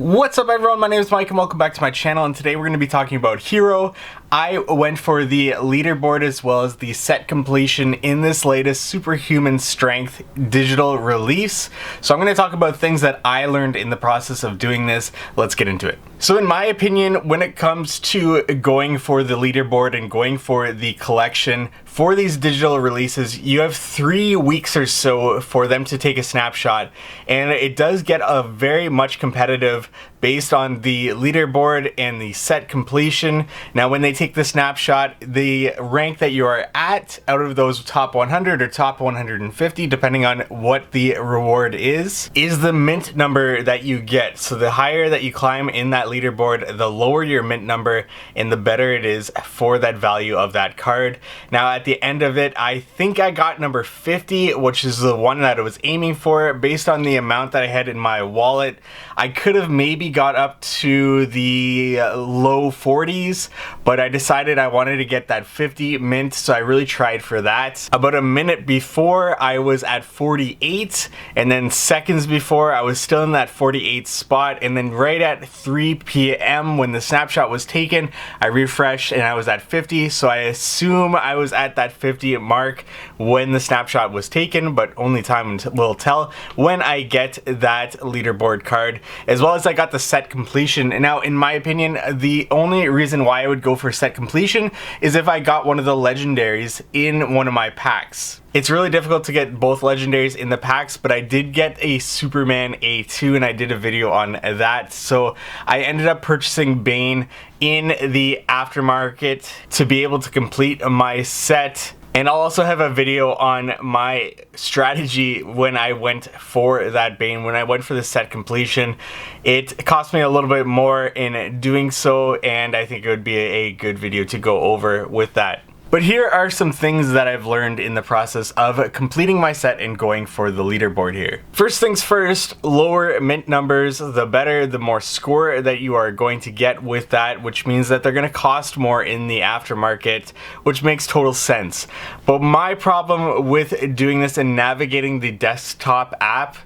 What's up everyone, my name is Mike and welcome back to my channel, and today we're going to be talking about HRO. I went for the leaderboard as well as the set completion in this latest Superhuman Strength digital release. So I'm going to talk about things that I learned in the process of doing this. Let's get into it. So in my opinion, when it comes to going for the leaderboard and going for the collection for these digital releases, you have 3 weeks or so for them to take a snapshot, and it does get a very much competitive based on the leaderboard and the set completion. Now when they take the snapshot, the rank that you are at out of those top 100 or top 150, depending on what the reward is the mint number that you get. So the higher that you climb in that leaderboard, the lower your mint number and the better it is for that value of that card. Now at the end of it, I think I got number 50, which is the one that I was aiming for. Based on the amount that I had in my wallet, I could have maybe got up to the low 40s, but I decided I wanted to get that 50 mint, so I really tried for that. About a minute before, I was at 48, and then seconds before, I was still in that 48 spot, and then right at 3 p.m. when the snapshot was taken, I refreshed and I was at 50, so I assume I was at that 50 mark when the snapshot was taken, but only time will tell when I get that leaderboard card, as well as I got the set completion. And now in my opinion, the only reason why I would go for set completion is if I got one of the legendaries in one of my packs. It's really difficult to get both legendaries in the packs, but I did get a Superman A2 and I did a video on that. So I ended up purchasing Bane in the aftermarket to be able to complete my set. And I'll also have a video on my strategy when I went for that Bane. When I went for the set completion, it cost me a little bit more in doing so, and I think it would be a good video to go over with that. But here are some things that I've learned in the process of completing my set and going for the leaderboard here. First things first, lower mint numbers, the better, the more score that you are going to get with that, which means that they're going to cost more in the aftermarket, which makes total sense. But my problem with doing this and navigating the desktop app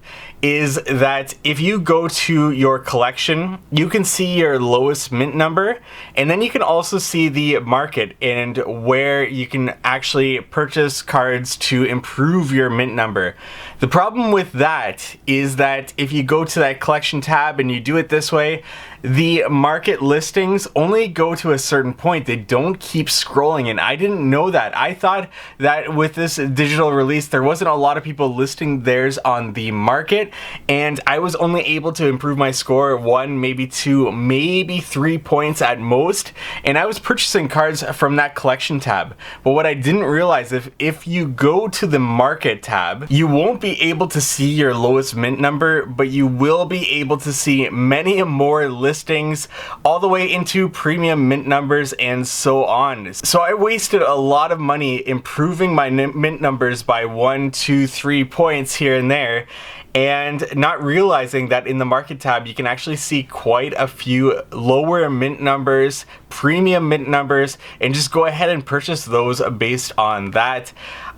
is that if you go to your collection, you can see your lowest mint number, and then you can also see the market and where you can actually purchase cards to improve your mint number. The problem with that is that if you go to that collection tab and you do it this way, the market listings only go to a certain point. They don't keep scrolling, and I didn't know that. I thought that with this digital release, there wasn't a lot of people listing theirs on the market, and I was only able to improve my score 1, maybe 2, maybe 3 points at most, and I was purchasing cards from that collection tab. But what I didn't realize, if you go to the market tab, you won't be able to see your lowest mint number, but you will be able to see many more listings all the way into premium mint numbers and so on. So I wasted a lot of money improving my mint numbers by 1, 2, 3 points here and there, and not realizing that in the market tab you can actually see quite a few lower mint numbers, premium mint numbers, and just go ahead and purchase those based on that.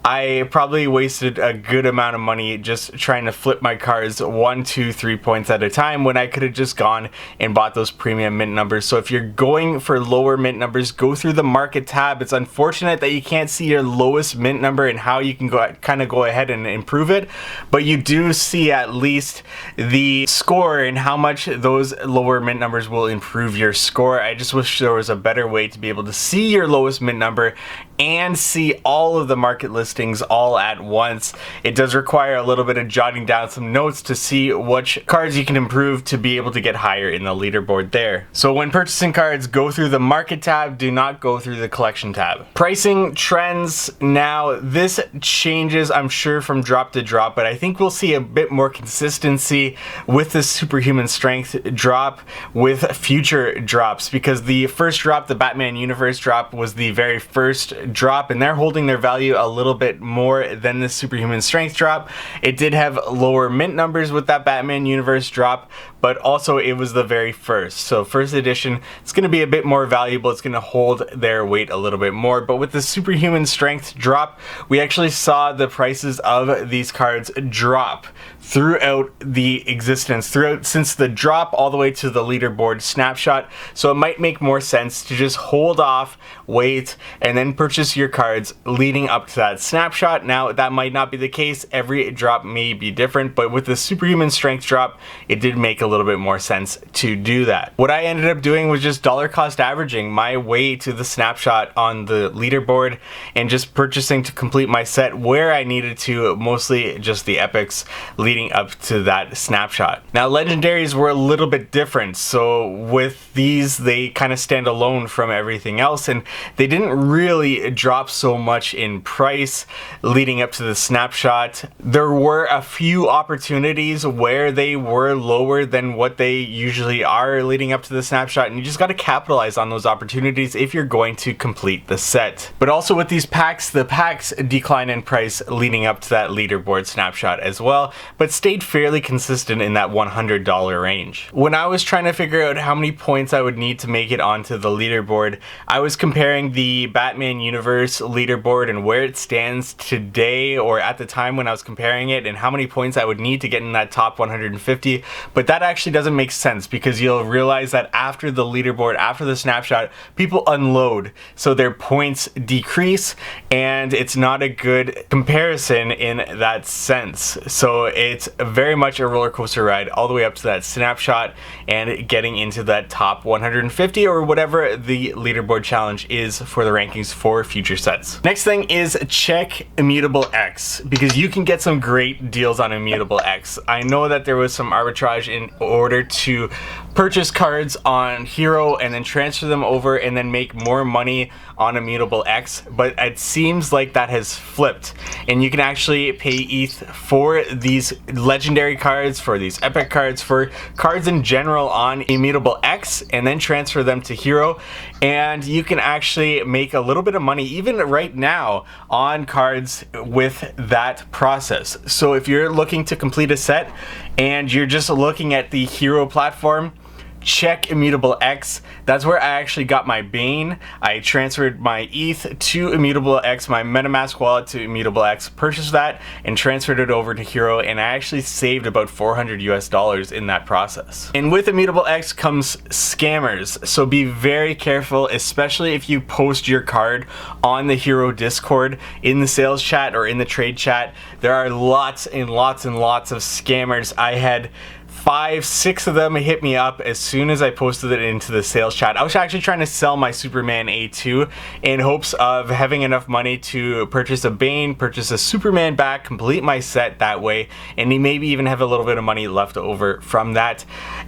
I probably wasted a good amount of money just trying to flip my cards 1, 2, 3 points at a time when I could have just gone and bought those premium mint numbers. So if you're going for lower mint numbers, go through the market tab. It's unfortunate that you can't see your lowest mint number and how you can go ahead and improve it, but you do see at least the score and how much those lower mint numbers will improve your score. I just wish there was a better way to be able to see your lowest mint number and see all of the market listings all at once. It does require a little bit of jotting down some notes to see which cards you can improve to be able to get higher in the leaderboard there. So when purchasing cards, go through the market tab, do not go through the collection tab. Pricing trends, now this changes I'm sure from drop to drop, but I think we'll see a bit more consistency with the Superhuman Strength drop with future drops, because the first drop, the Batman Universe drop, was the very first drop, and they're holding their value a little bit more than the Superhuman Strength drop. It did have lower mint numbers with that Batman Universe drop, but also it was the very first. So first edition, it's going to be a bit more valuable. It's going to hold their weight a little bit more. But with the Superhuman Strength drop, we actually saw the prices of these cards drop throughout the existence, since the drop all the way to the leaderboard snapshot. So it might make more sense to just hold off, wait, and then purchase your cards leading up to that snapshot. Now, that might not be the case. Every drop may be different, but with the Superhuman Strength drop, it did make a little bit more sense to do that. What I ended up doing was just dollar cost averaging my way to the snapshot on the leaderboard and just purchasing to complete my set where I needed to, mostly just the epics leading up to that snapshot. Now, legendaries were a little bit different. So with these, they kind of stand alone from everything else, and they didn't really drop so much in price leading up to the snapshot. There were a few opportunities where they were lower than what they usually are leading up to the snapshot, and you just got to capitalize on those opportunities if you're going to complete the set. But also with these packs, the packs decline in price leading up to that leaderboard snapshot as well, but stayed fairly consistent in that $100 range. When I was trying to figure out how many points I would need to make it onto the leaderboard, I was comparing the Batman Universe leaderboard and where it stands today, or at the time when I was comparing it, and how many points I would need to get in that top 150. But that actually doesn't make sense, because you'll realize that after the leaderboard, after the snapshot, people unload, so their points decrease, and it's not a good comparison in that sense. So it's very much a roller coaster ride all the way up to that snapshot and getting into that top 150 or whatever the leaderboard challenge is for the rankings for future sets. Next thing is check Immutable X, because you can get some great deals on Immutable X. I know that there was some arbitrage in order to purchase cards on Hero and then transfer them over and then make more money on Immutable X, but it seems like that has flipped, and you can actually pay ETH for these legendary cards, for these epic cards, for cards in general on Immutable X, and then transfer them to Hero, and you can actually make a little bit of money even right now on cards with that process. So if you're looking to complete a set and you're just looking at the Hero platform, check Immutable X. That's where I actually got my Bane. I transferred my ETH to Immutable X, my MetaMask wallet to Immutable X, purchased that and transferred it over to Hero, and I actually saved about $400 US in that process. And with Immutable X comes scammers, so be very careful, especially if you post your card on the Hero Discord in the sales chat or in the trade chat. There are lots and lots and lots of scammers. I had 5-6 of them hit me up as soon as I posted it into the sales chat. I was actually trying to sell my Superman A2 in hopes of having enough money to purchase a Bane, purchase a Superman back, complete my set that way, and maybe even have a little bit of money left over from that.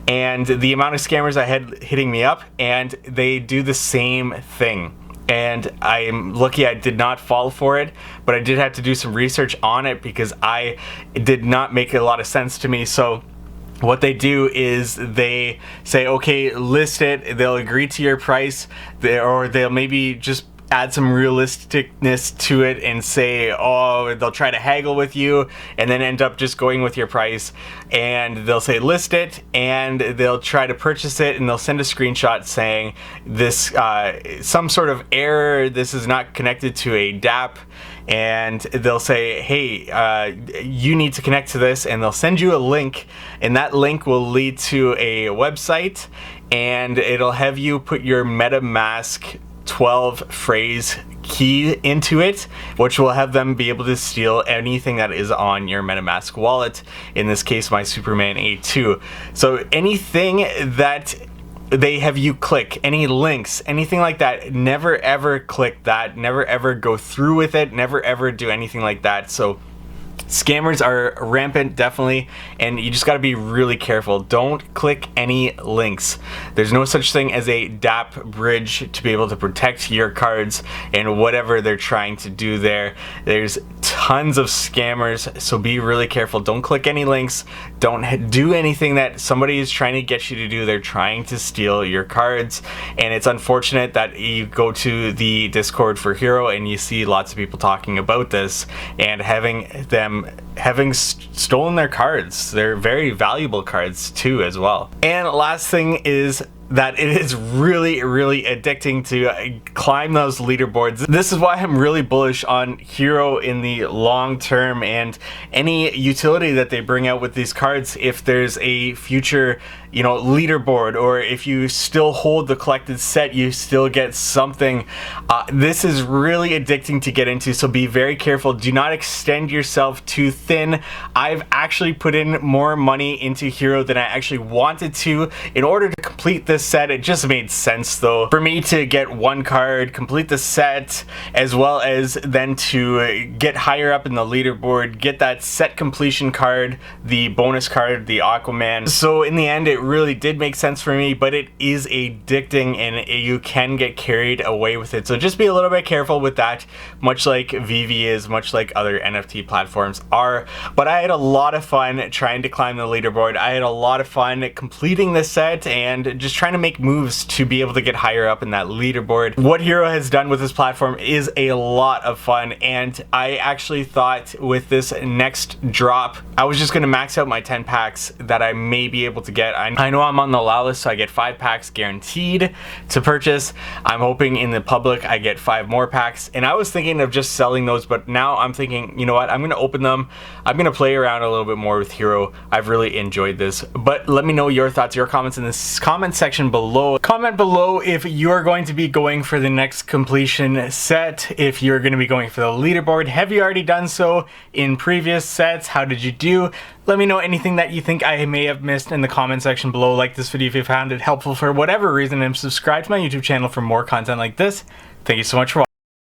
And the amount of scammers I had hitting me up, and they do the same thing. And I'm lucky I did not fall for it, but I did have to do some research on it because it did not make a lot of sense to me. So what they do is they say, okay, list it, they'll agree to your price, or they'll maybe just add some realisticness to it and say, oh, they'll try to haggle with you and then end up just going with your price, and they'll say list it, and they'll try to purchase it, and they'll send a screenshot saying this some sort of error, this is not connected to a DApp, and they'll say, hey, you need to connect to this, and they'll send you a link, and that link will lead to a website, and it'll have you put your MetaMask 12 phrase key into it, which will have them be able to steal anything that is on your MetaMask wallet, in this case my Superman A2. So anything that they have you click, any links, anything like that, never ever click that, never ever go through with it, never ever do anything like that. So scammers are rampant, definitely, and you just got to be really careful. Don't click any links. There's no such thing as a DApp bridge to be able to protect your cards and whatever they're trying to do there. There's tons of scammers, so be really careful. Don't click any links. Don't do anything that somebody is trying to get you to do. They're trying to steal your cards, and it's unfortunate that you go to the Discord for Hero and you see lots of people talking about this and having them them having stolen their cards. They're very valuable cards too as well. And last thing is that it is really, really addicting to climb those leaderboards. This is why I'm really bullish on Hero in the long term, and any utility that they bring out with these cards. If there's a future, you know, leaderboard, or if you still hold the collected set, you still get something. This is really addicting to get into, so be very careful. Do not extend yourself too thin. I've actually put in more money into Hero than I actually wanted to in order to complete this set. It just made sense though for me to get one card, complete the set, as well as then to get higher up in the leaderboard, get that set completion card, the bonus card, the Aquaman. So in the end, it really did make sense for me, but it is addicting and you can get carried away with it. So just be a little bit careful with that, much like Veve is, much like other NFT platforms are. But I had a lot of fun trying to climb the leaderboard. I had a lot of fun completing the set and just trying to make moves to be able to get higher up in that leaderboard. What Hero has done with this platform is a lot of fun, and I actually thought with this next drop, I was just gonna max out my 10 packs that I may be able to get. I know I'm on the allow list, so I get 5 packs guaranteed to purchase. I'm hoping in the public I get 5 more packs, and I was thinking of just selling those, but now I'm thinking, you know what, I'm gonna open them. I'm gonna play around a little bit more with Hero. I've really enjoyed this, but let me know your thoughts, your comments in this comment section below. Comment below if you're going to be going for the next completion set, if you're going to be going for the leaderboard. Have you already done so in previous sets? How did you do? Let me know anything that you think I may have missed in the comment section below. Like this video if you found it helpful for whatever reason, and subscribe to my YouTube channel for more content like this. Thank you so much for watching.